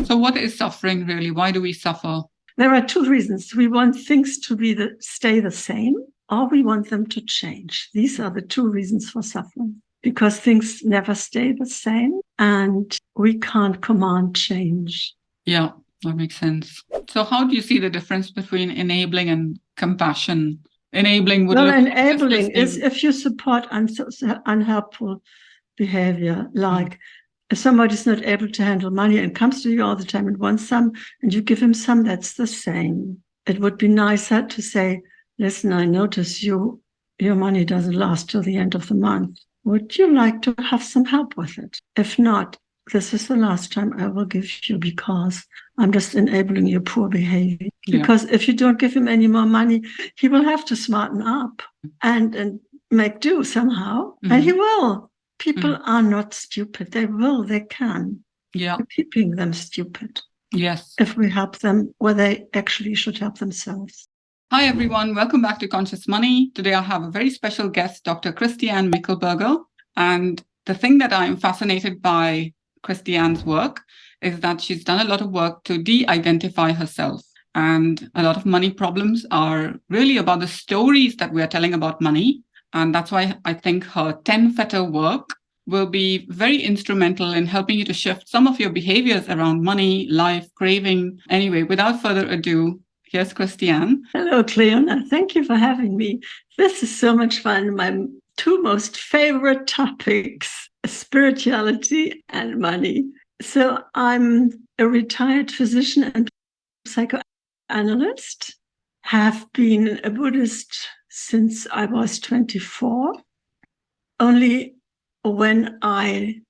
So what is suffering really? Why do we suffer? There are two reasons. We want things to stay the same, or we want them to change. These are the two reasons for suffering, because things never stay the same and we can't command change. Yeah, that makes sense. So how do you see the difference between enabling and compassion? Enabling would enabling is if you support unhelpful behavior, like if somebody's not able to handle money and comes to you all the time and wants some, and you give him some, that's the same. It would be nicer to say, listen, I notice your money doesn't last till the end of the month. Would you like to have some help with it? If not, this is the last time I will give you, because I'm just enabling your poor behavior. Yeah. Because if you don't give him any more money, he will have to smarten up and make do somehow. Mm-hmm. And he will. People are not stupid. They can. Yeah. We're keeping them stupid. Yes. If we help them where they actually should help themselves. Hi, everyone. Welcome back to Conscious Money. Today, I have a very special guest, Dr. Christiane Michelberger. And the thing that I'm fascinated by Christiane's work is that she's done a lot of work to de-identify herself. And a lot of money problems are really about the stories that we are telling about money. And that's why I think her 10-fetter work will be very instrumental in helping you to shift some of your behaviors around money, life, craving. Anyway, without further ado, here's Christiane. Hello, Cleona. Thank you for having me. This is so much fun. My two most favorite topics, spirituality and money. So I'm a retired physician and psychoanalyst, have been a Buddhist since I was 24. Only when I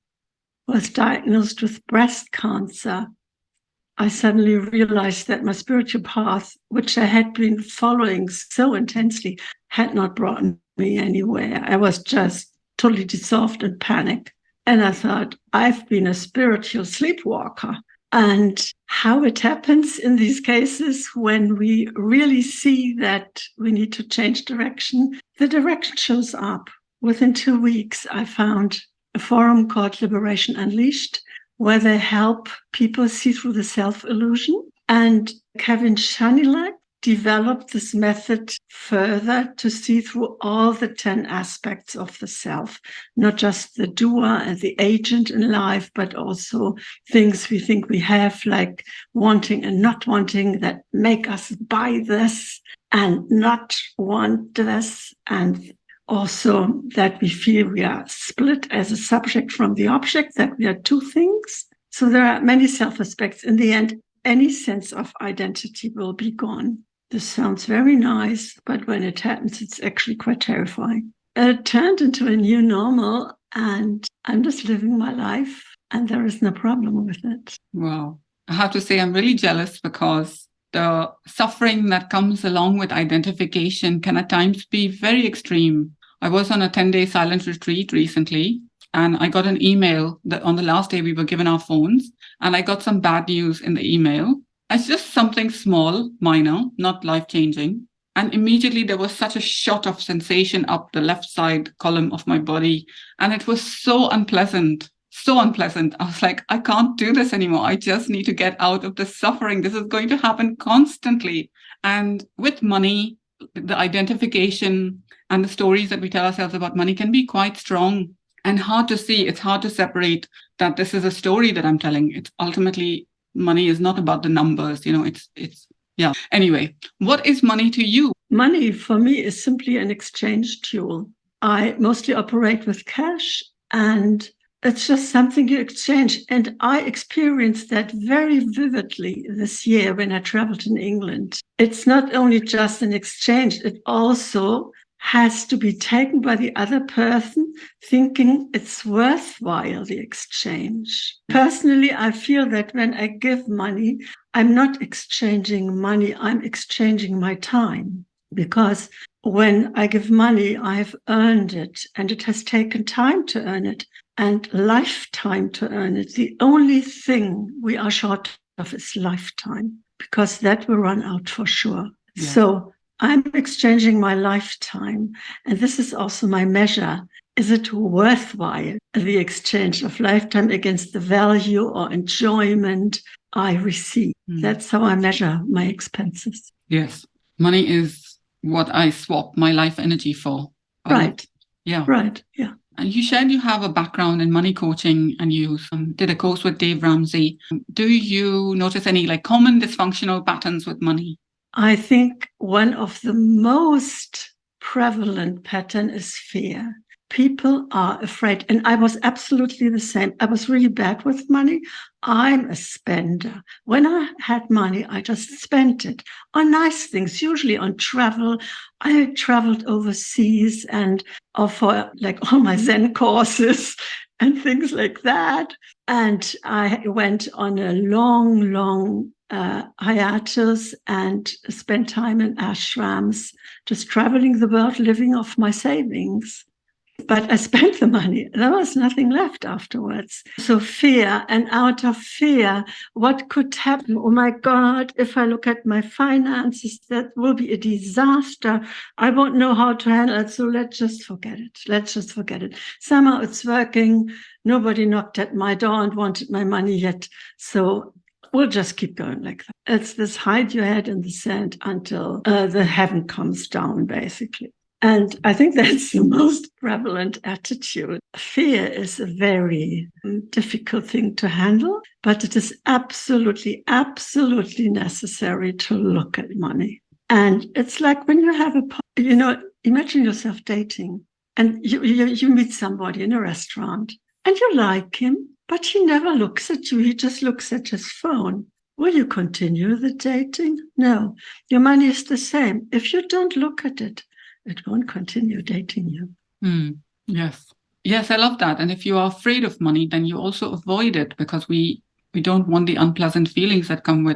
was diagnosed with breast cancer, I suddenly realized that my spiritual path, which I had been following so intensely, had not brought me anywhere. I was just totally dissolved in panic. And I thought, I've been a spiritual sleepwalker. And how it happens in these cases when we really see that we need to change direction, the direction shows up. Within 2 weeks, I found a forum called Liberation Unleashed, where they help people see through the self-illusion. And Kevin Shanilak developed this method further to see through all the 10 aspects of the self, not just the doer and the agent in life, but also things we think we have, like wanting and not wanting, that make us buy this and not want this, and also that we feel we are split as a subject from the object, that we are two things. So there are many self-aspects. In the end, any sense of identity will be gone. This sounds very nice, but when it happens, it's actually quite terrifying. It turned into a new normal, and I'm just living my life, and there is no problem with it. Wow. I have to say, I'm really jealous, because the suffering that comes along with identification can at times be very extreme. I was on a 10-day silent retreat recently, and I got an email that on the last day we were given our phones, and I got some bad news in the email. It's just something small, minor, not life-changing. And immediately there was such a shot of sensation up the left side column of my body. And it was so unpleasant, so unpleasant. I was like, I can't do this anymore. I just need to get out of the suffering. This is going to happen constantly. And with money, the identification and the stories that we tell ourselves about money can be quite strong and hard to see. It's hard to separate that this is a story that I'm telling. It's ultimately, money is not about the numbers, yeah. Anyway, what is money to you? Money for me is simply an exchange tool. I mostly operate with cash, and it's just something you exchange. And I experienced that very vividly this year when I traveled in England. It's not only just an exchange, it also has to be taken by the other person thinking it's worthwhile, the exchange. Personally, I feel that when I give money, I'm not exchanging money, I'm exchanging my time. Because when I give money, I've earned it, and it has taken time to earn it and lifetime to earn it. The only thing we are short of is lifetime, because that will run out for sure. Yeah. So I'm exchanging my lifetime. And this is also my measure. is it worthwhile, the exchange of lifetime against the value or enjoyment I receive? That's how I measure my expenses. Yes. Money is what I swap my life energy for. Right. Yeah. Right. Yeah. And you shared you have a background in money coaching and you did a course with Dave Ramsey. Do you notice any common dysfunctional patterns with money? I think one of the most prevalent pattern is fear. People are afraid. And I was absolutely the same. I was really bad with money. I'm a spender. When I had money, I just spent it on nice things, usually on travel. I traveled overseas and for all my Zen courses and things like that. And I went on a long hiatus and spent time in ashrams, just traveling the world, living off my savings. But I spent the money. There was nothing left afterwards. So fear, and out of fear, what could happen? Oh my God, if I look at my finances, that will be a disaster. I won't know how to handle it. So let's just forget it. Somehow it's working. Nobody knocked at my door and wanted my money yet. So we'll just keep going like that. It's this hide your head in the sand until the heaven comes down, basically. And I think that's the most prevalent attitude. Fear is a very difficult thing to handle, but it is absolutely, absolutely necessary to look at money. And it's like when you have imagine yourself dating and you meet somebody in a restaurant and you like him, but he never looks at you. He just looks at his phone. Will you continue the dating? No. Your money is the same. If you don't look at it, it won't continue dating you. Yes. Yes, I love that. And if you are afraid of money, then you also avoid it because we don't want the unpleasant feelings that come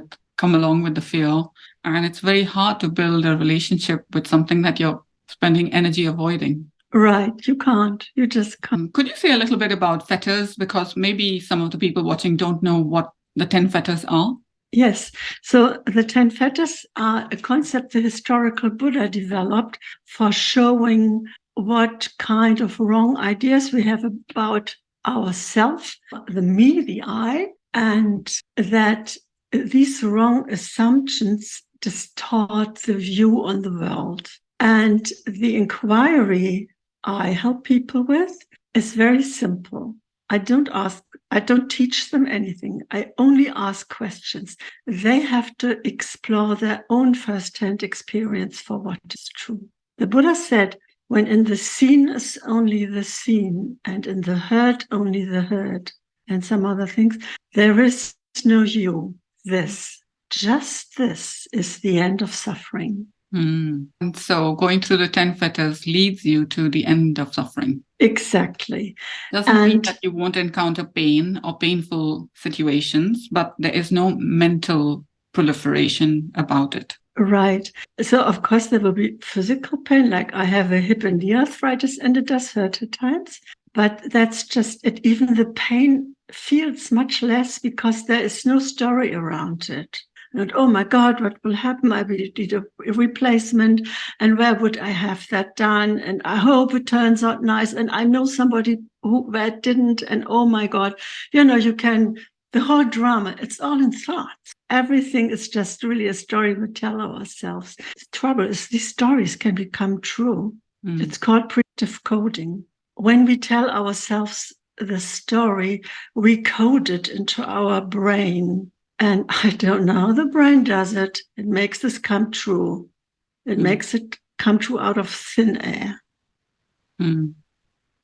along with the fear. And it's very hard to build a relationship with something that you're spending energy avoiding. Right. You can't. You just can't. Could you say a little bit about fetters? Because maybe some of the people watching don't know what the 10 fetters are. Yes. So the 10 fetters are a concept the historical Buddha developed for showing what kind of wrong ideas we have about ourselves, the me, the I, and that these wrong assumptions distort the view on the world. And the inquiry I help people with is very simple. I don't teach them anything. I only ask questions. They have to explore their own first-hand experience for what is true. The Buddha said, when in the seen is only the seen, and in the heard only the heard, and some other things, there is no you. Just this is the end of suffering. And so going through the 10 fetters leads you to the end of suffering. Exactly. Doesn't mean that you won't encounter pain or painful situations, but there is no mental proliferation about it. Right. So, of course, there will be physical pain, like I have a hip and knee arthritis, and it does hurt at times. But that's just it. Even the pain feels much less because there is no story around it. Not, oh my God, what will happen? I will need a replacement. And where would I have that done? And I hope it turns out nice. And I know somebody where it didn't. And oh my God, the whole drama, it's all in thoughts. Everything is just really a story we tell ourselves. The trouble is these stories can become true. It's called predictive coding. When we tell ourselves the story, we code it into our brain. And I don't know how the brain does it. It makes this come true. It makes it come true out of thin air.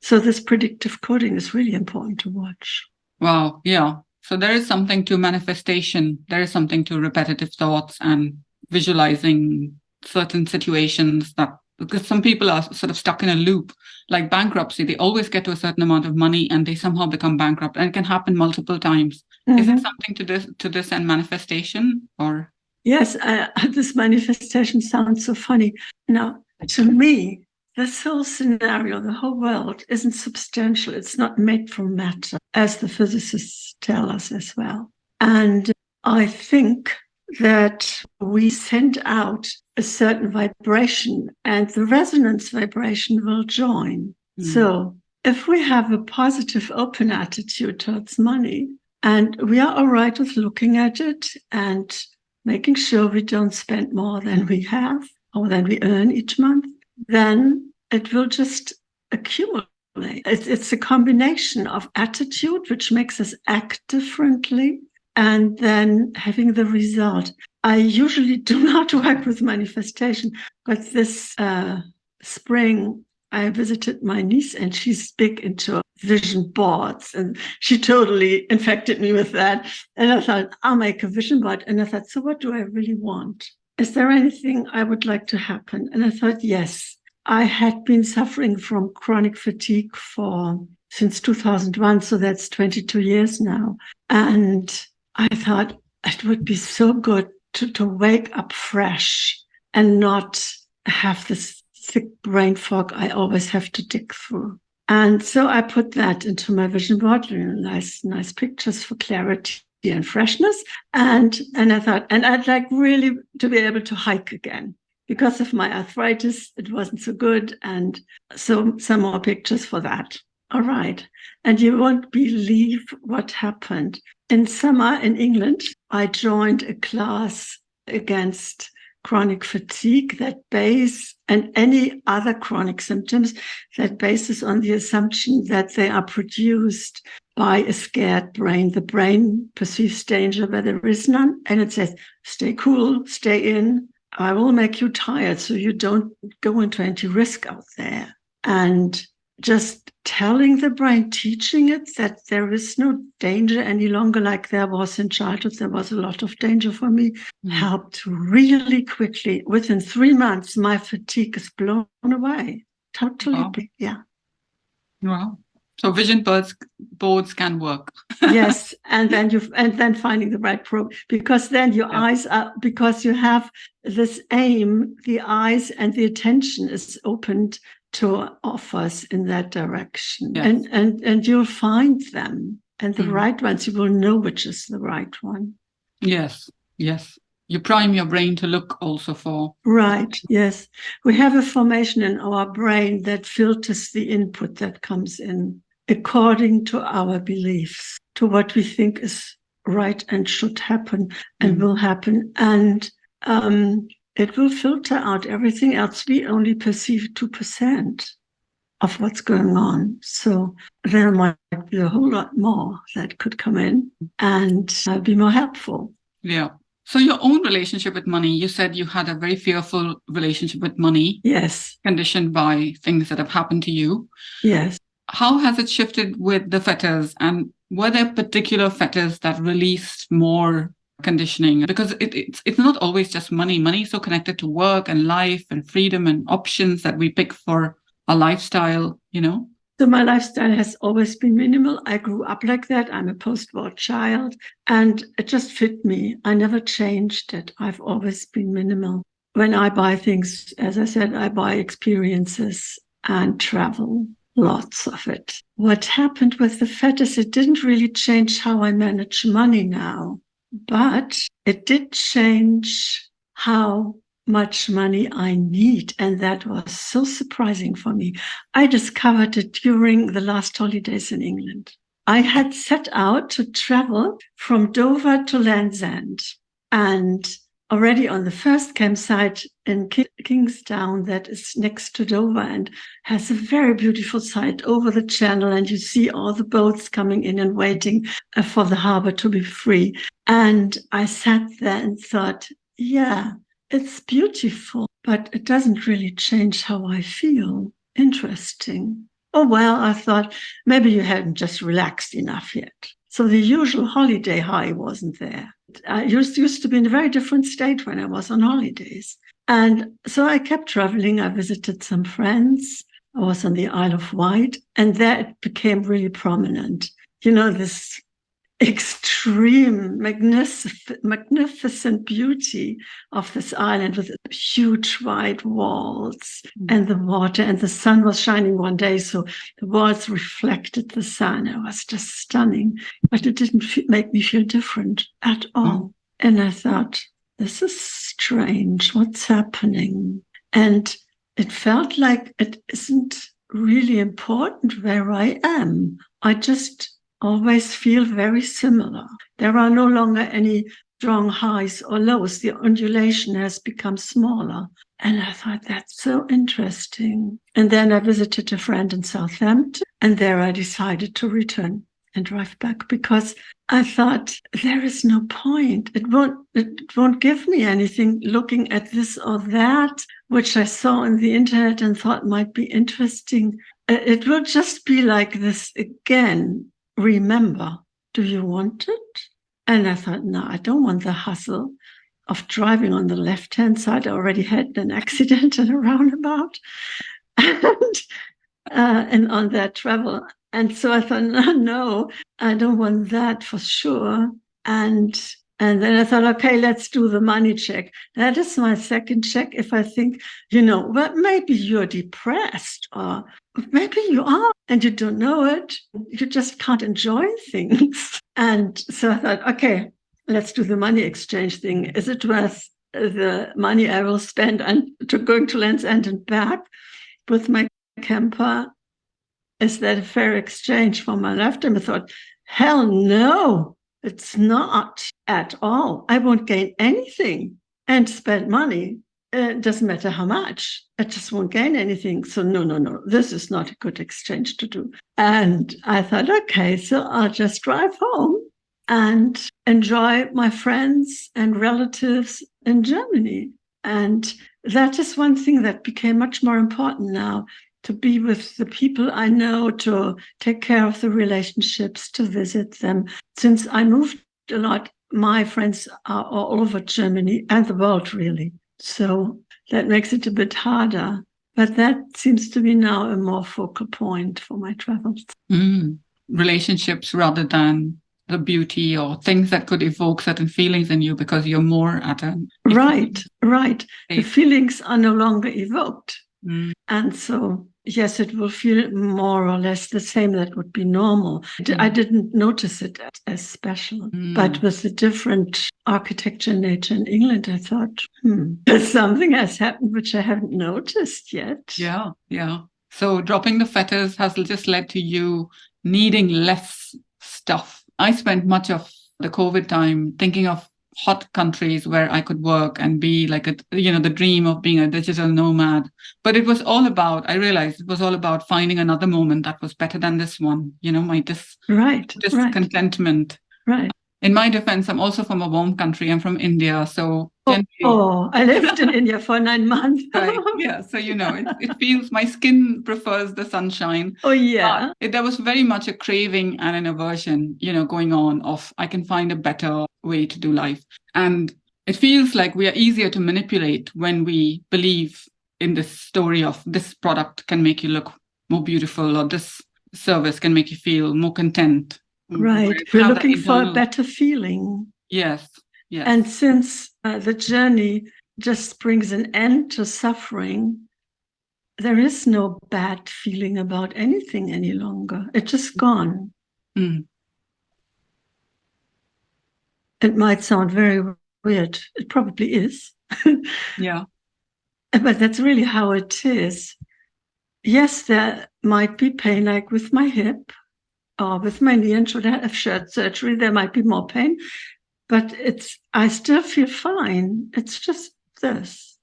So this predictive coding is really important to watch. Wow. Yeah. So there is something to manifestation. There is something to repetitive thoughts and visualizing certain situations because some people are sort of stuck in a loop, like bankruptcy. They always get to a certain amount of money and they somehow become bankrupt, and it can happen multiple times. Is it something to this and manifestation, or? Yes, this manifestation sounds so funny. Now, to me, this whole scenario, the whole world, isn't substantial. It's not made from matter, as the physicists tell us as well. And I think that we send out a certain vibration and the resonance vibration will join. So if we have a positive, open attitude towards money, and we are all right with looking at it and making sure we don't spend more than we have or than we earn each month, then it will just accumulate. It's a combination of attitude, which makes us act differently, and then having the result. I usually do not work with manifestation, but this spring, I visited my niece, and she's big into vision boards, and she totally infected me with that. And I thought, I'll make a vision board. And I thought, so what do I really want? Is there anything I would like to happen? And I thought, yes. I had been suffering from chronic fatigue since 2001, so that's 22 years now. And I thought it would be so good to wake up fresh and not have this thick brain fog I always have to dig through. And so I put that into my vision board, nice pictures for clarity and freshness. And I thought, and I'd like really to be able to hike again. Because of my arthritis, it wasn't so good. And so some more pictures for that. All right. And you won't believe what happened. In summer in England, I joined a class against chronic fatigue and any other chronic symptoms that bases on the assumption that they are produced by a scared brain. The brain perceives danger where there is none. And it says, stay cool, stay in. I will make you tired so you don't go into any risk out there. And just telling the brain, teaching it that there is no danger any longer like there was in childhood. There was a lot of danger for me, helped really quickly. Within 3 months, my fatigue is blown away. Totally. Wow. Yeah. Wow. So vision boards can work. Yes, and then finding the right probe, because then your eyes are, because you have this aim, the eyes and the attention is opened to offers in that direction. Yes. And you'll find them, and the right ones. You will know which is the right one. Yes. You prime your brain to look also for. Right. Yes, we have a formation in our brain that filters the input that comes in according to our beliefs, to what we think is right and should happen and will happen. And it will filter out everything else. We only perceive 2% of what's going on. So there might be a whole lot more that could come in and be more helpful. Yeah. So your own relationship with money, you said you had a very fearful relationship with money. Yes. Conditioned by things that have happened to you. Yes. How has it shifted with the fetters, and were there particular fetters that released more conditioning? Because it's not always just money. Money is so connected to work and life and freedom and options that we pick for our lifestyle, So my lifestyle has always been minimal. I grew up like that. I'm a post-war child, and it just fit me. I never changed it. I've always been minimal. When I buy things, as I said, I buy experiences and travel. Lots of it. What happened with the fetters, it didn't really change how I manage money now, but it did change how much money I need. And that was so surprising for me. I discovered it during the last holidays in England. I had set out to travel from Dover to Land's End, and already on the first campsite in Kingstown, that is next to Dover and has a very beautiful sight over the channel, and you see all the boats coming in and waiting for the harbor to be free. And I sat there and thought, yeah, it's beautiful, but it doesn't really change how I feel. Interesting. Oh, well, I thought maybe you hadn't just relaxed enough yet. So the usual holiday high wasn't there. I used to be in a very different state when I was on holidays. And so I kept traveling. I visited some friends. I was on the Isle of Wight, and there it became really prominent. This extreme, magnificent beauty of this island with huge white walls and the water, and the sun was shining one day, so the walls reflected the sun. It was just stunning, but it didn't make me feel different at all. And I thought, this is strange. What's happening? And it felt like it isn't really important where I am. I just always feel very similar. There are no longer any strong highs or lows. The undulation has become smaller. And I thought, that's so interesting. And then I visited a friend in Southampton, and there I decided to return and drive back because I thought there is no point. It won't give me anything looking at this or that, which I saw on the internet and thought might be interesting. It will just be like this again. Remember, do you want it? And I thought, no, I don't want the hustle of driving on the left-hand side. I already had an accident in a roundabout and on that travel. And so I thought, no, I don't want that for sure. And then I thought, okay, let's do the money check. That is my second check. If I think, well, maybe you're depressed or maybe you are and you don't know it. You just can't enjoy things. And so I thought, okay, let's do the money exchange thing. Is it worth the money I will spend to going to Land's End and back with my camper? Is that a fair exchange for my lifetime? I thought, hell no, it's not at all. I won't gain anything and spend money. It doesn't matter how much. I just won't gain anything. So no, this is not a good exchange to do. And I thought, okay, so I'll just drive home and enjoy my friends and relatives in Germany. And that is one thing that became much more important now, to be with the people I know, to take care of the relationships, to visit them. Since I moved a lot, my friends are all over Germany and the world, really. So that makes it a bit harder. But that seems to be now a more focal point for my travels. Relationships rather than the beauty or things that could evoke certain feelings in you because you're more at a... Right. The feelings are no longer evoked. And so, yes, it will feel more or less the same. That would be normal. I didn't notice it as special. But with the different architecture nature in England, I thought, something has happened which I haven't noticed yet. Yeah. So dropping the fetters has just led to you needing less stuff. I spent much of the COVID time thinking of hot countries where I could work and be like the dream of being a digital nomad. But I realized it was all about finding another moment that was better than this one, my discontentment. Right. In my defense, I'm also from a warm country. I'm from India. So I lived in India for 9 months. Right. Yeah. So, it feels my skin prefers the sunshine. Oh, yeah. There was very much a craving and an aversion, going on of I can find a better way to do life. And it feels like we are easier to manipulate when we believe in this story of this product can make you look more beautiful or this service can make you feel more content. Right. We're looking for a better feeling. Yes. And since the journey just brings an end to suffering, there is no bad feeling about anything any longer. It's just gone. It might sound very weird. It probably is. Yeah. But that's really how it is. Yes, there might be pain, like with my hip or with my knee, and should I have surgery, there might be more pain. But I still feel fine. It's just this.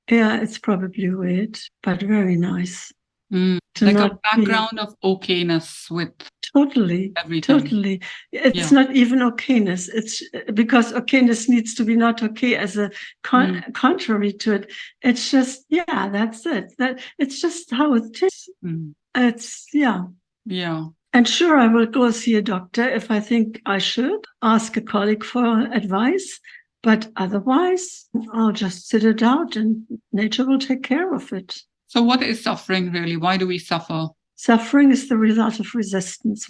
Yeah, it's probably weird, but very nice. Like a background of okayness with everything. Totally. It's not even okayness. It's because okayness needs to be not okay as a contrary to it. It's just, that's it. It's just how it is. It's, Yeah. And sure, I will go see a doctor if I think I should, ask a colleague for advice. But otherwise, I'll just sit it out and nature will take care of it. So what is suffering really? Why do we suffer? Suffering is the result of resistance.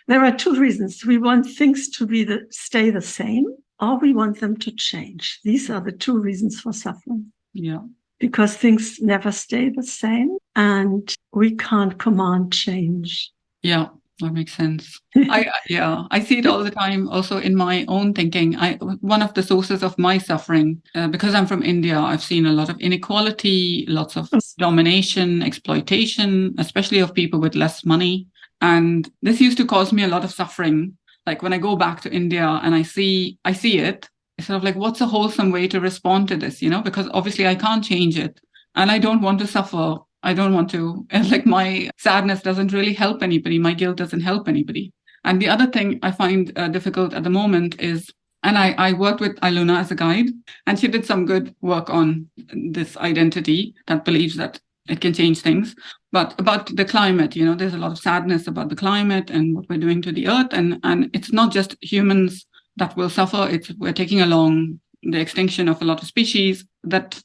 There are two reasons. We want things to stay the same, or we want them to change. These are the two reasons for suffering. Yeah. Because things never stay the same and we can't command change. Yeah. That makes sense. I see it all the time. Also in my own thinking, one of the sources of my suffering, because I'm from India, I've seen a lot of inequality, lots of domination, exploitation, especially of people with less money. And this used to cause me a lot of suffering. Like when I go back to India and I see it, it's sort of like, what's a wholesome way to respond to this? Because obviously I can't change it, and I don't want to suffer. I don't want to, like, my sadness doesn't really help anybody. My guilt doesn't help anybody. And the other thing I find difficult at the moment is, and I worked with Ilona as a guide, and she did some good work on this identity that believes that it can change things. But about the climate, there's a lot of sadness about the climate and what we're doing to the earth. And it's not just humans that will suffer. We're taking along the extinction of a lot of species that,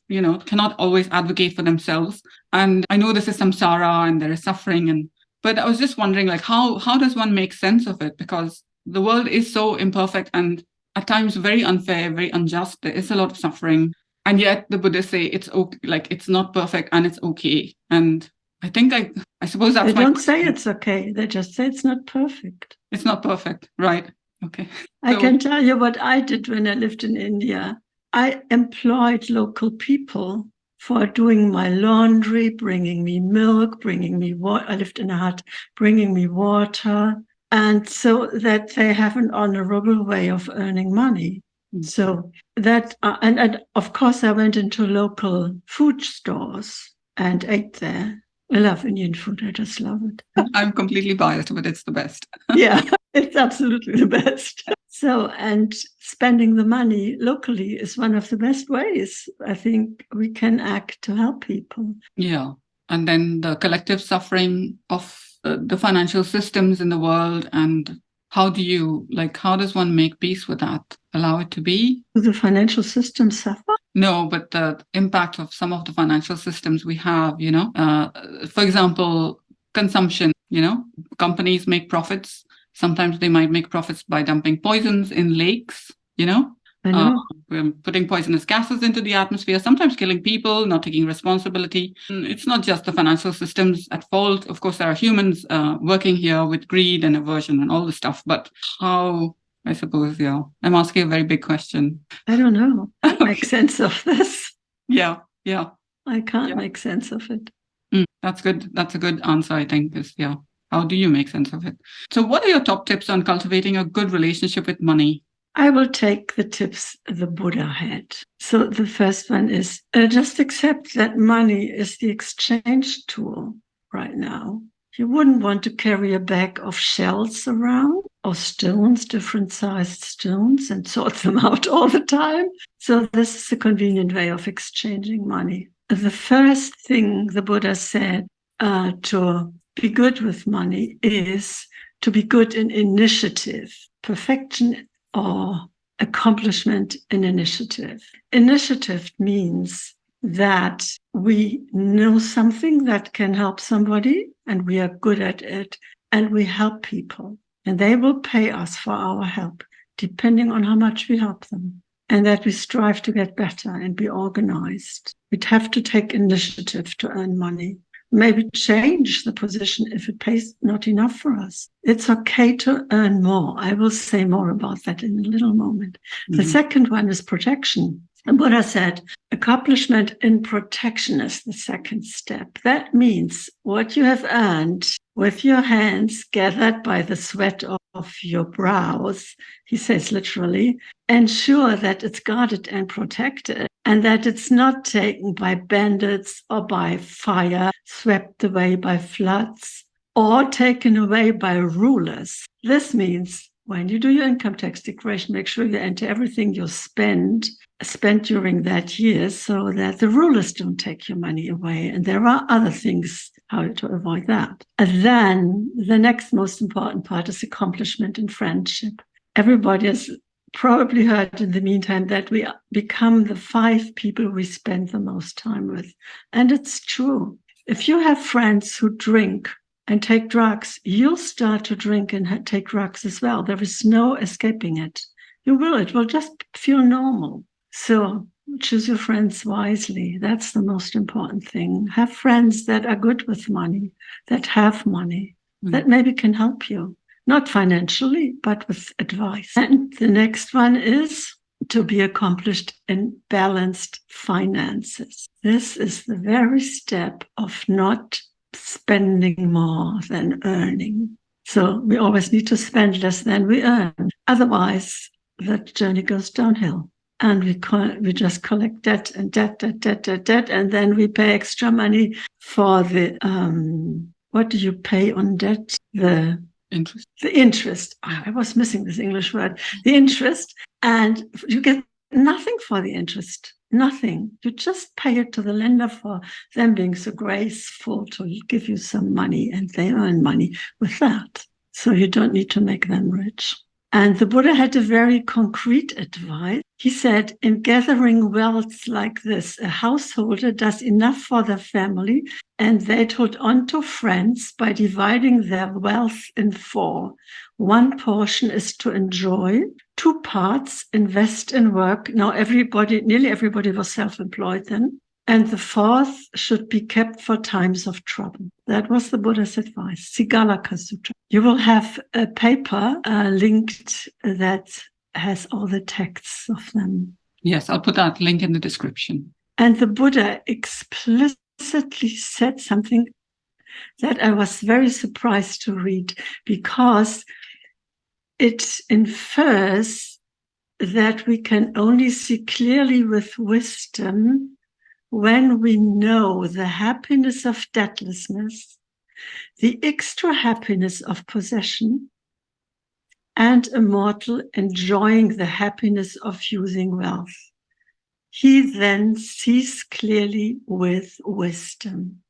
cannot always advocate for themselves. And I know this is samsara and there is suffering. But I was just wondering, like, how does one make sense of it? Because the world is so imperfect and at times very unfair, very unjust. There is a lot of suffering. And yet the Buddhists say it's okay, like it's not perfect and it's okay. And I think I suppose that's they don't say it's okay. They just say it's not perfect. It's not perfect. Right. Okay. I can tell you what I did when I lived in India. I employed local people for doing my laundry, bringing me milk, bringing me water. I lived in a hut, bringing me water. And so that they have an honorable way of earning money. Mm-hmm. So that, and of course I went into local food stores and ate there. I love Indian food. I just love it. I'm completely biased, but it's the best. Yeah, it's absolutely the best. So, and spending the money locally is one of the best ways I think we can act to help people. Yeah. And then the collective suffering of the financial systems in the world, and how does one make peace with that? Allow it to be? Do the financial system suffer? No, but the impact of some of the financial systems we have, for example, consumption, companies make profits. Sometimes they might make profits by dumping poisons in lakes, I know. We're putting poisonous gases into the atmosphere, sometimes killing people, not taking responsibility. It's not just the financial systems at fault. Of course, there are humans working here with greed and aversion and all this stuff. But how, I suppose, I'm asking a very big question. I don't know. Make sense of this. Yeah. I can't make sense of it. That's good. That's a good answer, I think, is, how do you make sense of it? So what are your top tips on cultivating a good relationship with money? I will take the tips the Buddha had. So the first one is just accept that money is the exchange tool right now. You wouldn't want to carry a bag of shells around or stones, different sized stones, and sort them out all the time. So this is a convenient way of exchanging money. The first thing the Buddha said to be good with money is to be good in initiative, perfection or accomplishment in initiative. Initiative means that we know something that can help somebody and we are good at it and we help people and they will pay us for our help depending on how much we help them, and that we strive to get better and be organized. We'd have to take initiative to earn money. Maybe change the position if it pays not enough for us. It's okay to earn more. I will say more about that in a little moment. Mm-hmm. The second one is protection. The Buddha said, accomplishment in protection is the second step. That means what you have earned with your hands gathered by the sweat of your brows, he says literally, ensure that it's guarded and protected and that it's not taken by bandits or by fire, swept away by floods, or taken away by rulers. This means when you do your income tax declaration, make sure you enter everything you spent during that year so that the rulers don't take your money away. And there are other things how to avoid that. And then the next most important part is accomplishment in friendship. Everybody has probably heard in the meantime that we become the 5 people we spend the most time with. And it's true. If you have friends who drink and take drugs, you'll start to drink and take drugs as well. There is no escaping it. You will. It will just feel normal. So choose your friends wisely. That's the most important thing. Have friends that are good with money, that have money. that maybe can help you, not financially, but with advice. And the next one is to be accomplished in balanced finances. This is the very step of not spending more than earning. So we always need to spend less than we earn. Otherwise, the journey goes downhill. And we just collect debt, and then we pay extra money for the, what do you pay on debt? The Interest. The interest. I was missing this English word. The interest. And you get nothing for the interest. Nothing. You just pay it to the lender for them being so graceful to give you some money, and they earn money with that. So you don't need to make them rich. And the Buddha had a very concrete advice. He said, in gathering wealth like this, a householder does enough for the family, and they hold on to friends by dividing their wealth in 4. 1 portion is to enjoy, 2 parts invest in work. Now nearly everybody was self-employed then. And the 4th should be kept for times of trouble. That was the Buddha's advice. Sigalaka Sutra. You will have a paper linked that has all the texts of them. Yes, I'll put that link in the description. And the Buddha explicitly said something that I was very surprised to read, because it infers that we can only see clearly with wisdom when we know the happiness of debtlessness, the extra happiness of possession, and a mortal enjoying the happiness of using wealth. He then sees clearly with wisdom.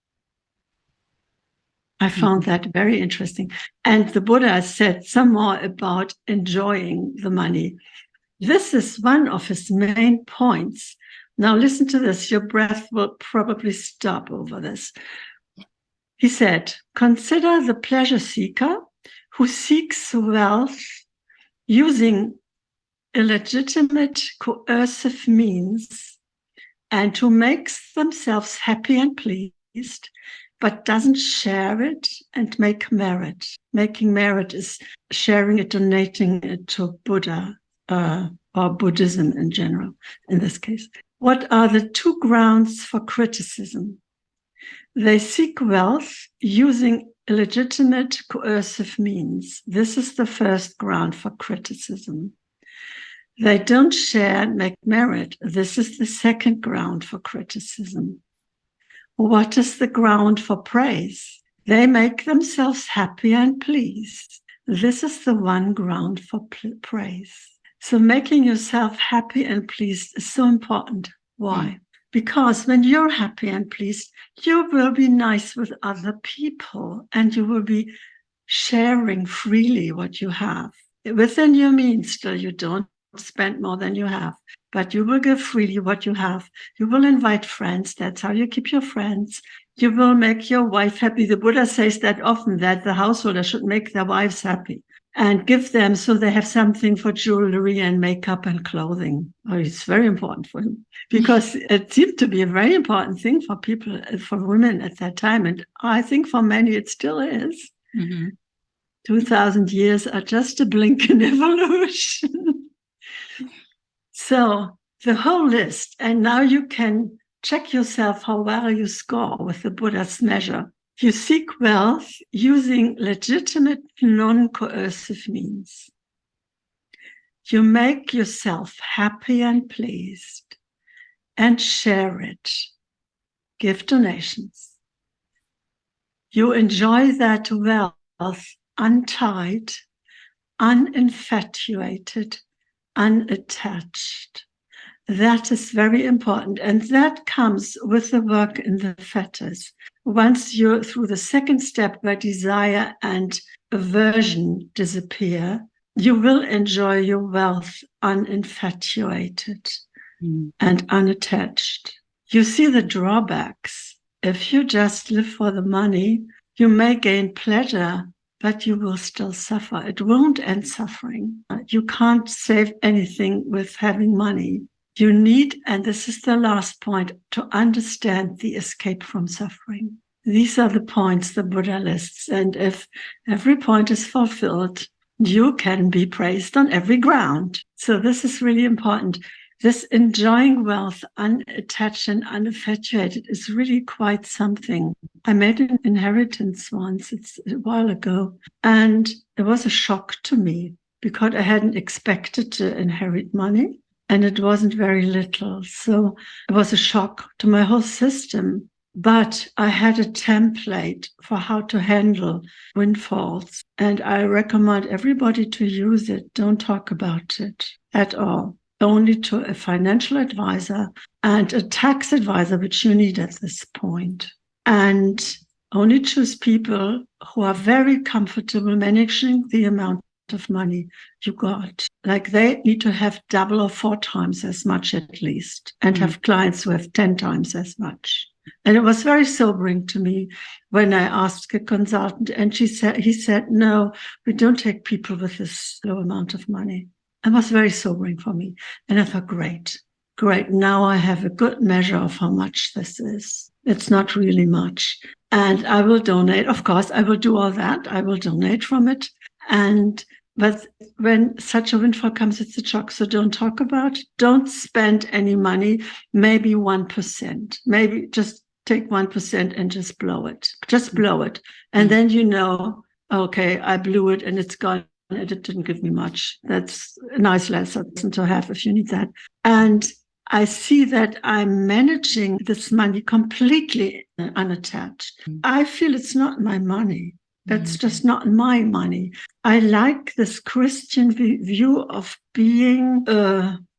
I found that very interesting. And the Buddha said some more about enjoying the money. This is one of his main points. Now listen to this. Your breath will probably stop over this. He said, consider the pleasure seeker who seeks wealth using illegitimate coercive means and who makes themselves happy and pleased, but doesn't share it and make merit. Making merit is sharing it, donating it to Buddha or Buddhism in general, in this case. What are the 2 grounds for criticism? They seek wealth using illegitimate coercive means. This is the first ground for criticism. They don't share and make merit. This is the second ground for criticism. What is the ground for praise? They make themselves happy and pleased. This is the one ground for praise. So making yourself happy and pleased is so important. Why? Because when you're happy and pleased, you will be nice with other people, and you will be sharing freely what you have. Within your means, still, you don't spend more than you have, but you will give freely what you have. You will invite friends. That's how you keep your friends. You will make your wife happy. The Buddha says that often, that the householder should make their wives happy and give them so they have something for jewelry and makeup and clothing. Oh, it's very important for him, because it seemed to be a very important thing for people, for women at that time. And I think for many it still is. 2,000 years are just a blink in evolution. So the whole list, and now you can check yourself how well you score with the Buddha's measure. You seek wealth using legitimate, non-coercive means. You make yourself happy and pleased and share it. Give donations. You enjoy that wealth untied, uninfatuated, unattached. That is very important. And that comes with the work in the fetters. Once you're through the second step where desire and aversion disappear, you will enjoy your wealth uninfatuated and unattached. You see the drawbacks. If you just live for the money, you may gain pleasure, but you will still suffer. It won't end suffering. You can't save anything with having money. You need, and this is the last point, to understand the escape from suffering. these are the points the Buddha lists. And if every point is fulfilled, you can be praised on every ground. So this is really important. This enjoying wealth, unattached and uninfatuated, is really quite something. I made an inheritance once, it's a while ago, and it was a shock to me because I hadn't expected to inherit money, and it wasn't very little. So it was a shock to my whole system. But I had a template for how to handle windfalls, and I recommend everybody to use it. Don't talk about it at all. Only to a financial advisor and a tax advisor, which you need at this point. And only choose people who are very comfortable managing the amount of money you got. Like they need to have double or 4 times as much at least, and have clients who have 10 times as much. And it was very sobering to me when I asked a consultant, and he said, no, we don't take people with this low amount of money. It was very sobering for me. And I thought, great. Now I have a good measure of how much this is. It's not really much. And I will donate. Of course, I will do all that. I will donate from it. But when such a windfall comes, it's a shock. So don't talk about it. Don't spend any money, maybe 1%. Maybe just take 1% and just blow it. Just blow it. And then you know, okay, I blew it and it's gone. It didn't give me much. That's a nice lesson to have if you need that. And I see that I'm managing this money completely unattached. I feel it's not my money. That's just not my money. I like this Christian view of being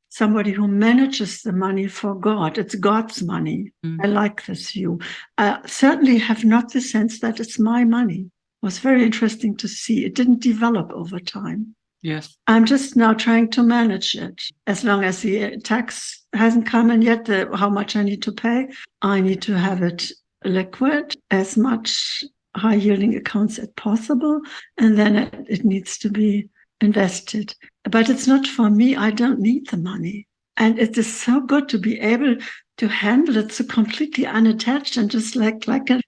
somebody who manages the money for God. It's God's money. I like this view. I certainly have not the sense that it's my money. It was very interesting to see. It didn't develop over time. Yes. I'm just now trying to manage it. As long as the tax hasn't come in yet, how much I need to pay, I need to have it liquid, as much high-yielding accounts as possible, and then it needs to be invested. But it's not for me. I don't need the money. And it is so good to be able to handle it so completely unattached and just like a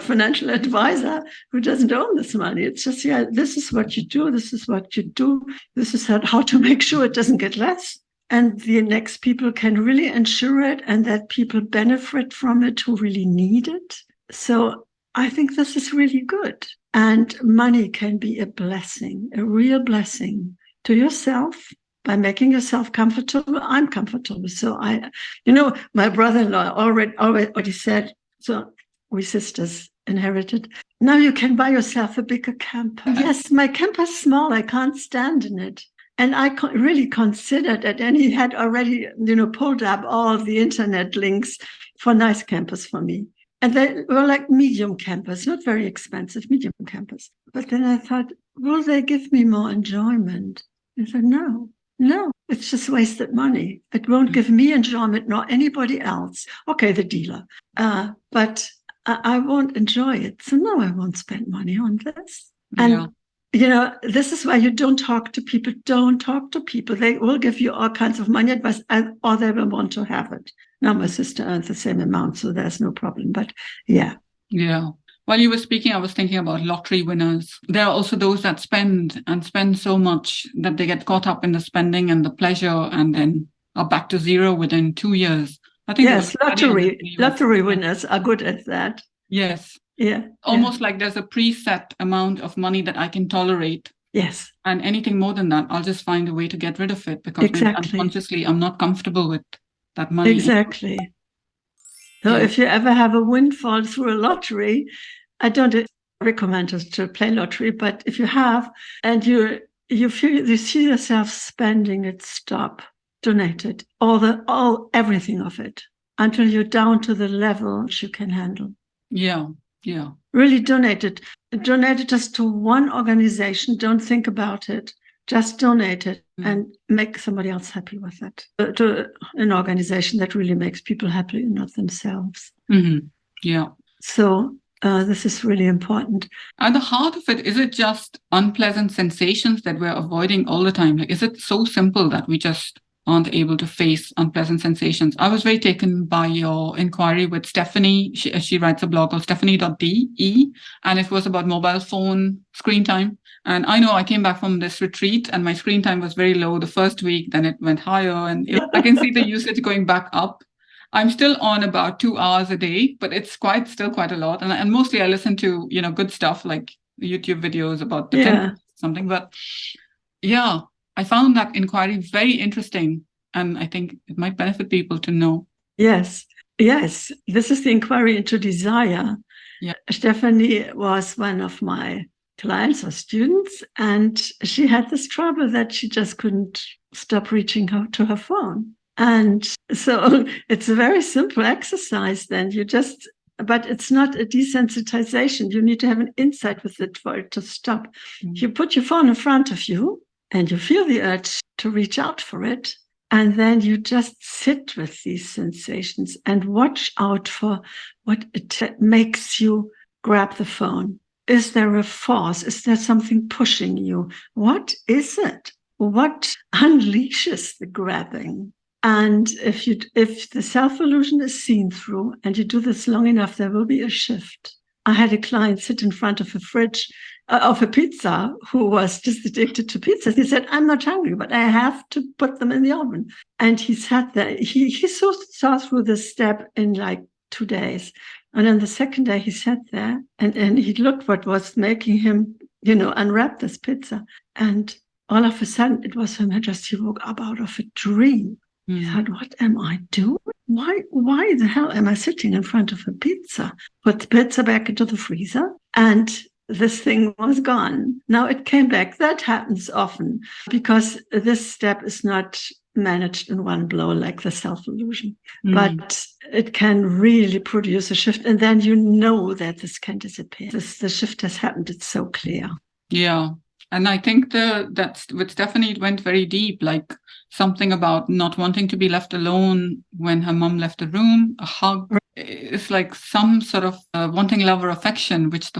financial advisor who doesn't own this money. It's just, this is what you do. This is what you do. This is how to make sure it doesn't get less. And the next people can really ensure it, and that people benefit from it who really need it. So I think this is really good. And money can be a blessing, a real blessing to yourself. By making yourself comfortable, I'm comfortable. So my brother-in-law already said, so we sisters inherited, now you can buy yourself a bigger camper. Yes, my camper is small. I can't stand in it. And I really considered it. And he had already, pulled up all the internet links for nice campers for me. And they were like medium campers, not very expensive, medium campers. But then I thought, will they give me more enjoyment? I said, no, it's just wasted money. It won't give me enjoyment nor anybody else. Okay, the dealer. But I won't enjoy it. So no, I won't spend money on this. And, this is why you don't talk to people. Don't talk to people. They will give you all kinds of money advice, or they will want to have it. Now my sister earns the same amount, so there's no problem. But yeah. Yeah. While you were speaking, I was thinking about lottery winners. There are also those that spend so much that they get caught up in the spending and the pleasure and then are back to zero within 2 years. I think yes, lottery winners are good at that. Yes. Yeah. Almost like there's a preset amount of money that I can tolerate. Yes. And anything more than that, I'll just find a way to get rid of it because unconsciously I'm not comfortable with that money. Exactly. So if you ever have a windfall through a lottery, I don't recommend us to play lottery, but if you have and you see yourself spending it, stop, donate it, everything of it until you're down to the level which you can handle. Yeah. Really donate it. Donate it just to one organization. Don't think about it. Just donate it and make somebody else happy with it. To an organization that really makes people happy and not themselves. Mm-hmm. Yeah. So this is really important. At the heart of it, is it just unpleasant sensations that we're avoiding all the time? Like, is it so simple that we just aren't able to face unpleasant sensations. I was very taken by your inquiry with Stephanie. She writes a blog called stephanie.de, and it was about mobile phone screen time. And I know I came back from this retreat and my screen time was very low the first week, then it went higher, and I can see the usage going back up. I'm still on about 2 hours a day, but it's still quite a lot. And mostly I listen to, good stuff like YouTube videos about something. But yeah, I found that inquiry very interesting. And I think it might benefit people to know. Yes. This is the inquiry into desire. Yeah. Stephanie was one of my clients or students, and she had this trouble that she just couldn't stop reaching out to her phone. And so it's a very simple exercise then. But it's not a desensitization. You need to have an insight with it for it to stop. Mm-hmm. You put your phone in front of you and you feel the urge to reach out for it. And then you just sit with these sensations and watch out for what it makes you grab the phone. Is there a force? Is there something pushing you? What is it? What unleashes the grabbing? And if the self-illusion is seen through and you do this long enough, there will be a shift. I had a client sit in front of a fridge of a pizza who was just addicted to pizzas. He said, I'm not hungry, but I have to put them in the oven. And he sat there. He saw through this step in like 2 days. And then the second day he sat there and he looked what was making him, unwrap this pizza. And all of a sudden it was him. He woke up out of a dream. He thought, what am I doing? Why the hell am I sitting in front of a pizza? Put the pizza back into the freezer and this thing was gone. Now it came back. That happens often because this step is not managed in one blow like the self-illusion. But it can really produce a shift. And then you know that this can disappear. The shift has happened. It's so clear. Yeah. And I think that's with Stephanie, it went very deep, like something about not wanting to be left alone when her mom left the room, a hug. It's like some sort of wanting love or affection, which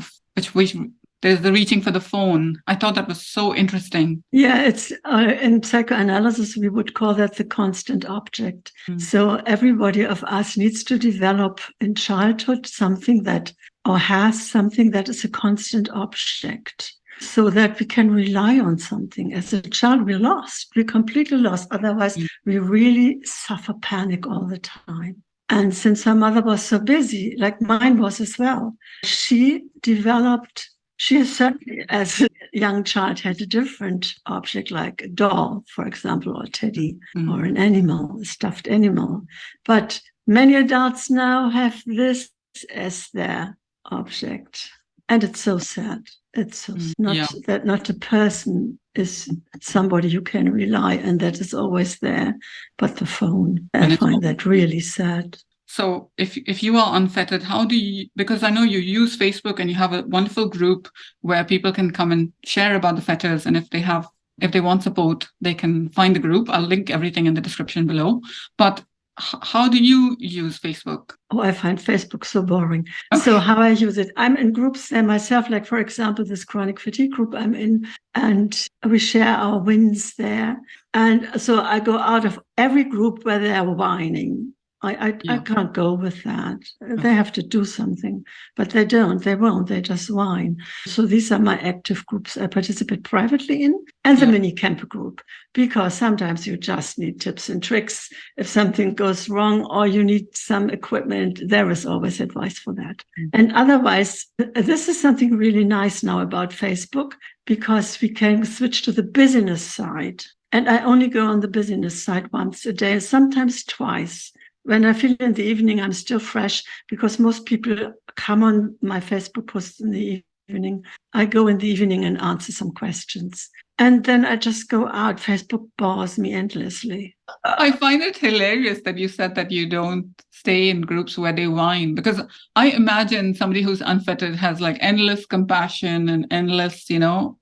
there's the reaching for the phone. I thought that was so interesting. Yeah, it's in psychoanalysis, we would call that the constant object. So everybody of us needs to develop in childhood something that is a constant object, so that we can rely on something. As a child, we're lost. We're completely lost. Otherwise, we really suffer panic all the time. And since her mother was so busy, like mine was as well, she certainly, as a young child, had a different object, like a doll, for example, or a teddy, or an animal, a stuffed animal. But many adults now have this as their object. And it's so sad. It's not a person is somebody you can rely on that is always there, but the phone. I find that really sad. So if you are unfettered, how do you, because I know you use Facebook and you have a wonderful group where people can come and share about the fetters, and if they want support, they can find the group. I'll link everything in the description below. But how do you use Facebook? Oh, I find Facebook so boring. Okay. So how I use it, I'm in groups there myself, like, for example, this chronic fatigue group I'm in, and we share our wins there. And so I go out of every group where they're whining. I can't go with that. They have to do something, but they don't. They won't. They just whine. So these are my active groups I participate privately in, and the mini camper group, because sometimes you just need tips and tricks. If something goes wrong or you need some equipment, there is always advice for that. And otherwise, this is something really nice now about Facebook, because we can switch to the business side. And I only go on the business side once a day, sometimes twice. When I feel in the evening, I'm still fresh, because most people come on my Facebook posts in the evening. I go in the evening and answer some questions. And then I just go out. Facebook bores me endlessly. I find it hilarious that you said that you don't stay in groups where they whine, because I imagine somebody who's unfettered has like endless compassion and endless,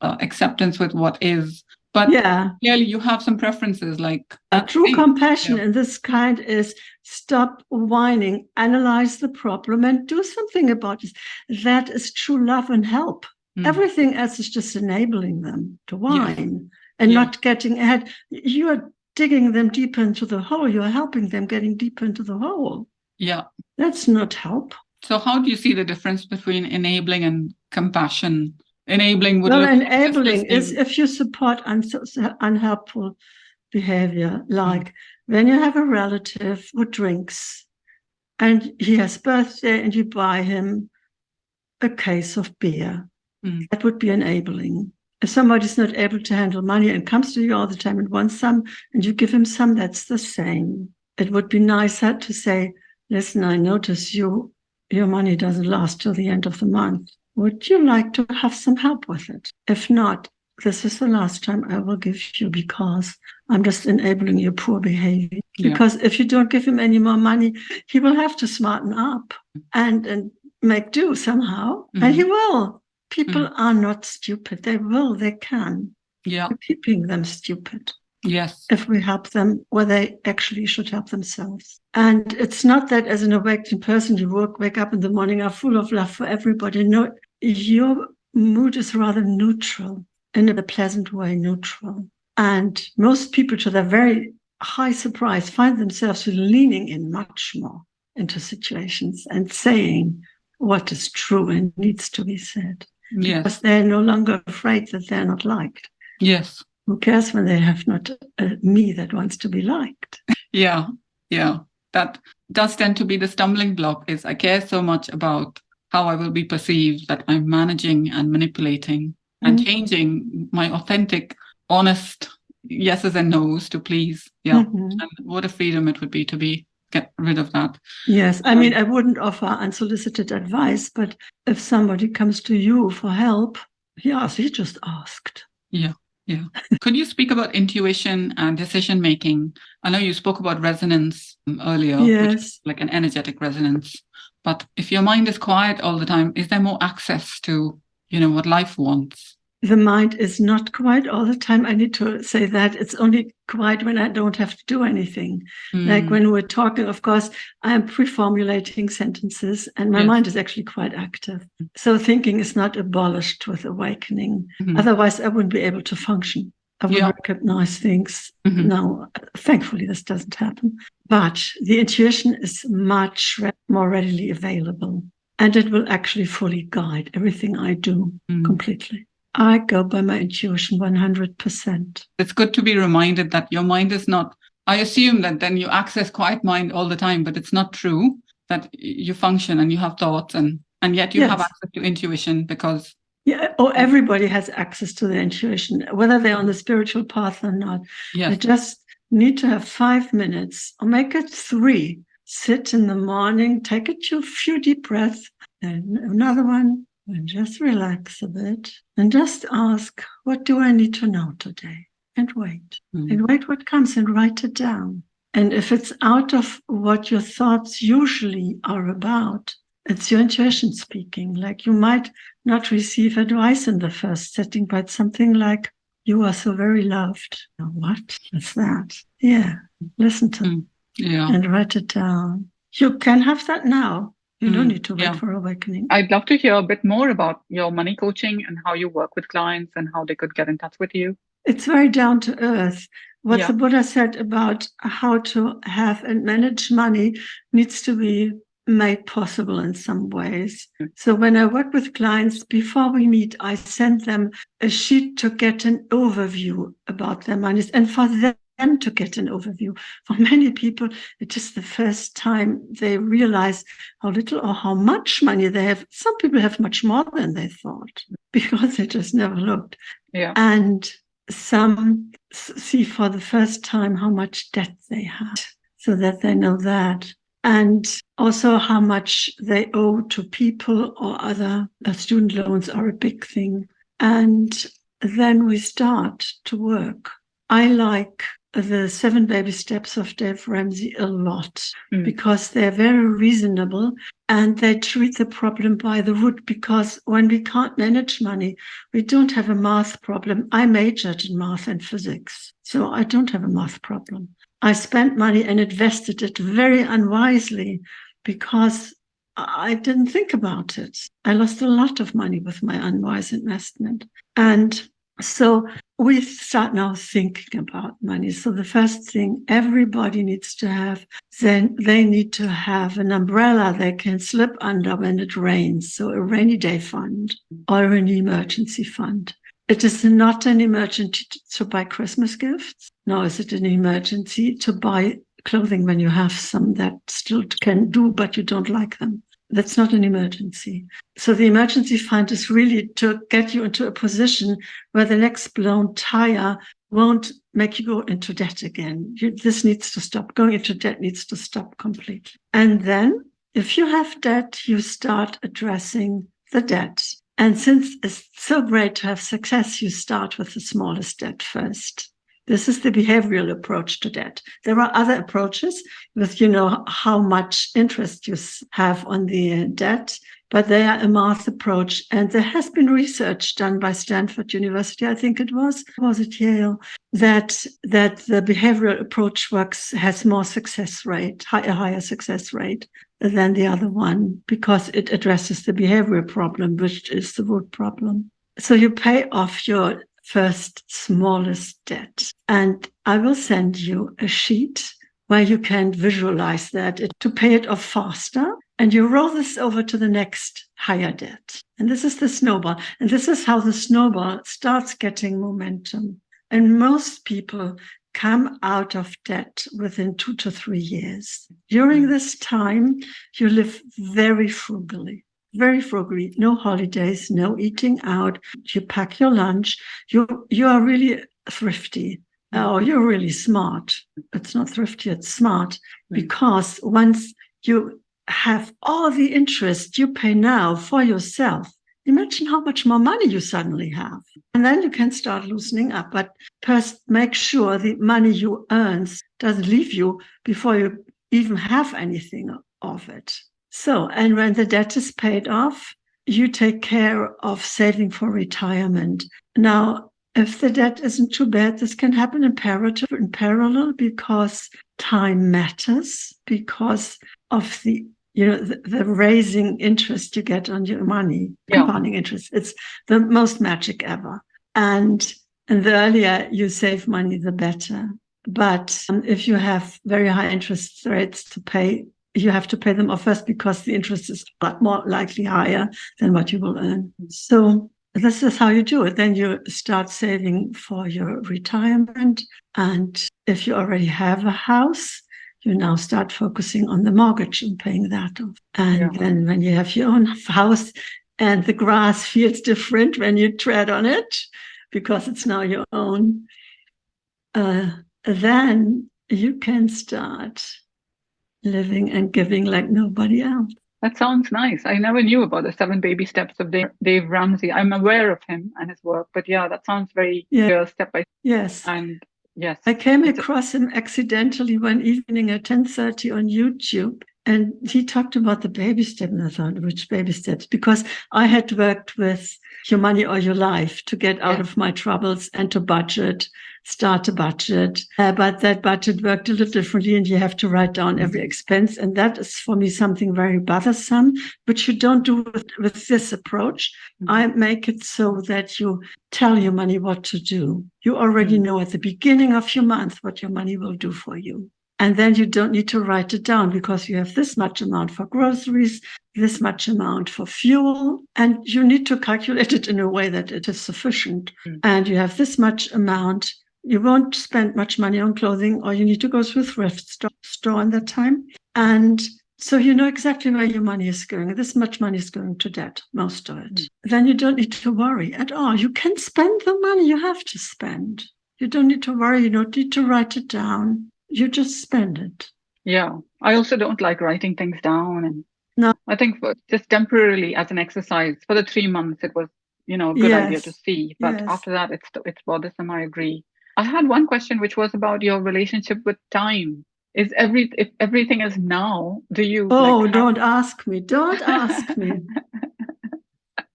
acceptance with what is. But clearly you have some preferences, like true compassion in this kind is stop whining, analyze the problem, and do something about it. That is true love and help. Everything else is just enabling them to whine and not getting ahead. digging them deeper into the hole. You're helping them getting deeper into the hole. Yeah. That's not help. So how do you see the difference between enabling and compassion? Enabling would Well, look like just enabling is listening. if you support unhelpful behavior, like when you have a relative who drinks and he has birthday and you buy him a case of beer. That would be enabling. If somebody's not able to handle money and comes to you all the time and wants some, and you give him some, that's the same. It would be nicer to say, listen, I notice your money doesn't last till the end of the month. Would you like to have some help with it? If not, this is the last time I will give you because I'm just enabling your poor behavior. Yeah. Because if you don't give him any more money, he will have to smarten up and make do somehow. And he will. People are not stupid. They will, they can. Yeah. We're keeping them stupid. Yes. If we help them where they actually should help themselves. And it's not that as an awakened person, you wake up in the morning, are full of love for everybody. No, your mood is rather neutral, in a pleasant way, neutral. And most people, to their very high surprise, find themselves leaning in much more into situations and saying what is true and needs to be said. Yes. Because they're no longer afraid that they're not liked. Yes. Who cares when they have not a me that wants to be liked? Yeah. Yeah. That does tend to be the stumbling block, is I care so much about how I will be perceived that I'm managing and manipulating and changing my authentic, honest yeses and nos to please. Yeah. And what a freedom it would be to get rid of that. Yes. I mean, I wouldn't offer unsolicited advice, but if somebody comes to you for help, he just asked. Yeah. Yeah. Could you speak about intuition and decision making? I know you spoke about resonance earlier, which is like an energetic resonance. But if your mind is quiet all the time, is there more access to, what life wants? The mind is not quiet all the time. I need to say that it's only quiet when I don't have to do anything. Like when we're talking, of course, I am pre-formulating sentences and my mind is actually quite active. So thinking is not abolished with awakening. Otherwise, I wouldn't be able to function. I would recognize things. No, thankfully, this doesn't happen. But the intuition is much more readily available. And it will actually fully guide everything I do completely. I go by my intuition 100%. It's good to be reminded that your mind is not, I assume that then you access quiet mind all the time, but it's not true that you function and you have thoughts and yet you have access to intuition because... Yeah, everybody has access to their intuition, whether they're on the spiritual path or not. Yes. They just need to have 5 minutes or make it 3. Sit in the morning, take a few deep breaths, and another one. And just relax a bit and just ask, what do I need to know today? And wait. And wait what comes and write it down. And if it's out of what your thoughts usually are about, it's your intuition speaking. Like you might not receive advice in the first setting, but something like, you are so very loved. What is that? Yeah, listen to and write it down. You can have that now. You don't need to wait for awakening. I'd love to hear a bit more about your money coaching and how you work with clients and how they could get in touch with you. It's very down to earth. What the Buddha said about how to have and manage money needs to be made possible in some ways. So when I work with clients, before we meet, I send them a sheet to get an overview about their monies and for them to get an overview. For many people, it is the first time they realize how little or how much money they have. Some people have much more than they thought because they just never looked. Yeah. And some see for the first time how much debt they have so that they know that. And also how much they owe to people or other. Student loans are a big thing. And then we start to work. I like the 7 baby steps of Dave Ramsey a lot because they're very reasonable and they treat the problem by the root, because when we can't manage money, we don't have a math problem. I majored in math and physics, so I don't have a math problem. I spent money and invested it very unwisely because I didn't think about it. I lost a lot of money with my unwise investment. And So we start now thinking about money. So the first thing everybody needs to have, then they need to have an umbrella they can slip under when it rains. So a rainy day fund or an emergency fund. It is not an emergency to buy Christmas gifts, nor is it an emergency to buy clothing when you have some that still can do, but you don't like them. That's not an emergency. So the emergency fund is really to get you into a position where the next blown tire won't make you go into debt again. This needs to stop. Going into debt needs to stop completely. And then if you have debt, you start addressing the debt. And since it's so great to have success, you start with the smallest debt first. This is the behavioral approach to debt. There are other approaches with, how much interest you have on the debt, but they are a math approach. And there has been research done by Stanford University, I think it was it Yale, that the behavioral approach has more success rate, a higher success rate than the other one, because it addresses the behavioral problem, which is the root problem. So you pay off your first smallest debt. And I will send you a sheet where you can visualize that to pay it off faster. And you roll this over to the next higher debt. And this is the snowball. And this is how the snowball starts getting momentum. And most people come out of debt within 2 to 3 years. During this time, you live very frugally. Very frugally, no holidays, no eating out. You pack your lunch. You are really thrifty. Or you're really smart. It's not thrifty, it's smart. Because once you have all the interest you pay now for yourself, imagine how much more money you suddenly have. And then you can start loosening up. But first, make sure the money you earn doesn't leave you before you even have anything of it. So, and when the debt is paid off, you take care of saving for retirement. Now, if the debt isn't too bad, this can happen in parallel because time matters, because of the raising interest you get on your money, compounding interest. It's the most magic ever. And the earlier you save money, the better. But if you have very high interest rates to pay, you have to pay them off first because the interest is more likely higher than what you will earn. So this is how you do it. Then you start saving for your retirement. And if you already have a house, you now start focusing on the mortgage and paying that off. And then when you have your own house and the grass feels different when you tread on it because it's now your own, then you can start living and giving like nobody else. That sounds nice. I never knew about the 7 baby steps of Dave Ramsey. I'm aware of him and his work, but that sounds very clear step by step. Yes. And yes. I came across him accidentally one evening at 10:30 on YouTube, and he talked about the baby step, and I thought, which baby steps? Because I had worked with Your Money or Your Life to get out of my troubles and to start a budget. But that budget worked a little differently, and you have to write down every expense. And that is for me something very bothersome, which you don't do with this approach. I make it so that you tell your money what to do. You already know at the beginning of your month what your money will do for you. And then you don't need to write it down because you have this much amount for groceries, this much amount for fuel, and you need to calculate it in a way that it is sufficient. And you have this much amount. You won't spend much money on clothing, or you need to go to a thrift store in that time. And so you know exactly where your money is going. This much money is going to debt, most of it. Then you don't need to worry at all. You can spend the money you have to spend. You don't need to worry. You don't need to write it down. You just spend it. Yeah. I also don't like writing things down. And no, I think just temporarily as an exercise for the 3 months, it was, a good idea to see. But after that, it's bothersome. I agree. I had one question, which was about your relationship with time. If everything is now, do you? Don't ask me. Don't ask me.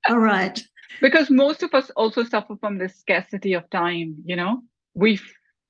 All right. Because most of us also suffer from this scarcity of time.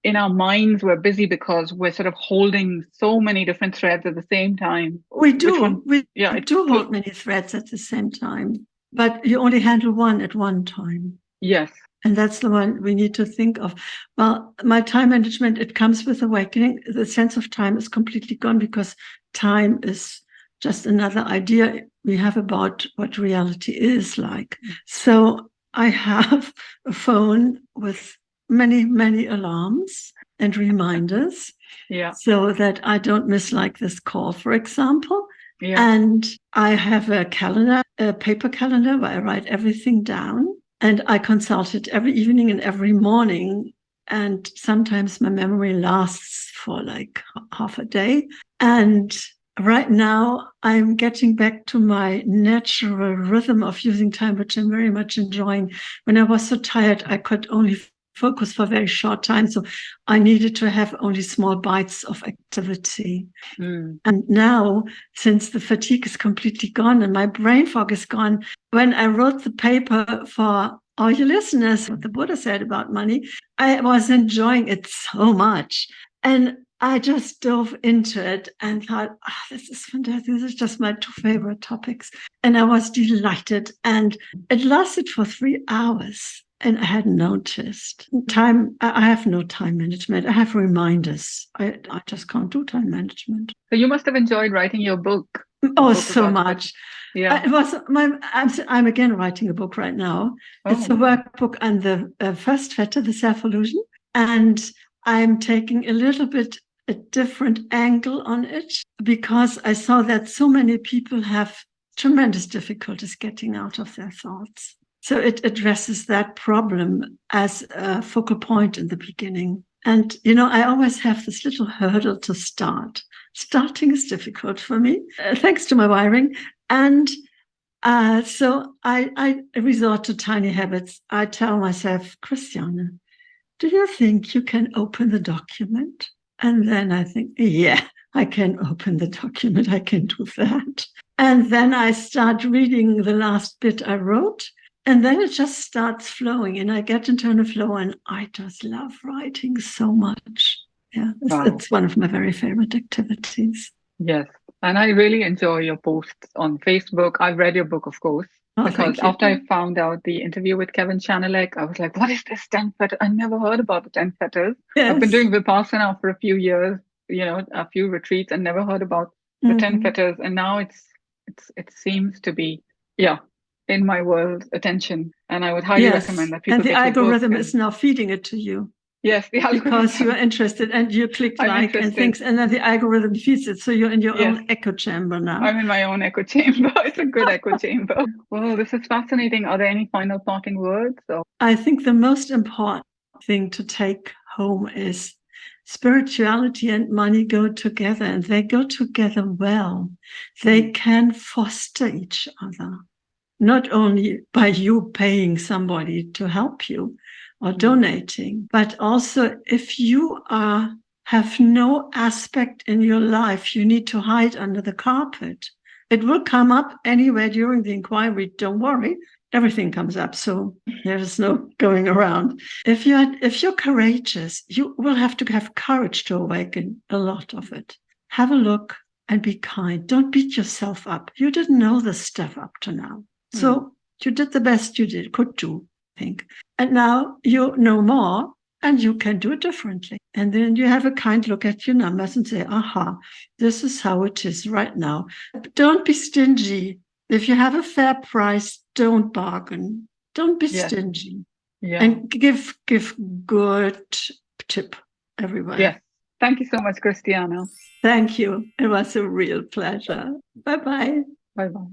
In our minds, we're busy because we're sort of holding so many different threads at the same time. We do. We do hold many threads at the same time, but you only handle one at one time. Yes. And that's the one we need to think of. Well, my time management, it comes with awakening. The sense of time is completely gone because time is just another idea we have about what reality is like. So I have a phone with many, many alarms and reminders, so that I don't miss like this call, for example. And I have a calendar, a paper calendar where I write everything down, and I consult it every evening and every morning. And sometimes my memory lasts for like half a day. And right now I'm getting back to my natural rhythm of using time, which I'm very much enjoying. When I was so tired, I could only focus for a very short time. So I needed to have only small bites of activity. And now, since the fatigue is completely gone and my brain fog is gone, when I wrote the paper for all your listeners, what the Buddha said about money, I was enjoying it so much. And I just dove into it and thought, this is fantastic. This is just my two favorite topics. And I was delighted. And it lasted for 3 hours. And I hadn't noticed. Time, I have no time management. I have reminders. I just can't do time management. So you must have enjoyed writing your book. Oh, so much. Yeah. It was I'm again writing a book right now. It's a workbook on the first fetter, the self-illusion. And I'm taking a little bit a different angle on it because I saw that so many people have tremendous difficulties getting out of their thoughts. So it addresses that problem as a focal point in the beginning. And, I always have this little hurdle to start. Starting is difficult for me, thanks to my wiring. And so I resort to tiny habits. I tell myself, Christiane, do you think you can open the document? And then I think, yeah, I can open the document. I can do that. And then I start reading the last bit I wrote. And then it just starts flowing and I get into a flow and I just love writing so much. Yeah, it's one of my very favorite activities. Yes. And I really enjoy your posts on Facebook. I've read your book, of course, because after I found out the interview with Kevin Chanelek, I was like, what is this 10 fetters? I never heard about the 10 fetters. Yes. I've been doing Vipassana for a few years, a few retreats and never heard about the 10 fetters. And now it seems to be, in my world, attention. And I would highly recommend that people. And the algorithm is now feeding it to you. Yes, the algorithm. Because you're interested and you click like and things, and then the algorithm feeds it. So you're in your own echo chamber now. I'm in my own echo chamber. It's a good echo chamber. Well, this is fascinating. Are there any final parting words? I think the most important thing to take home is spirituality and money go together, and they go together well. They can foster each other. Not only by you paying somebody to help you or donating, but also if you have no aspect in your life you need to hide under the carpet, it will come up anywhere during the inquiry. Don't worry, everything comes up. So there's no going around. If you're courageous, you will have to have courage to awaken a lot of it. Have a look and be kind. Don't beat yourself up. You didn't know this stuff up to now. So you did the best you could do, I think. And now you know more and you can do it differently. And then you have a kind look at your numbers and say, aha, this is how it is right now. Don't be stingy. If you have a fair price, don't bargain. Don't be stingy. Yeah. And give good tip, everybody. Yes. Thank you so much, Christiane. Thank you. It was a real pleasure. Bye-bye. Bye-bye.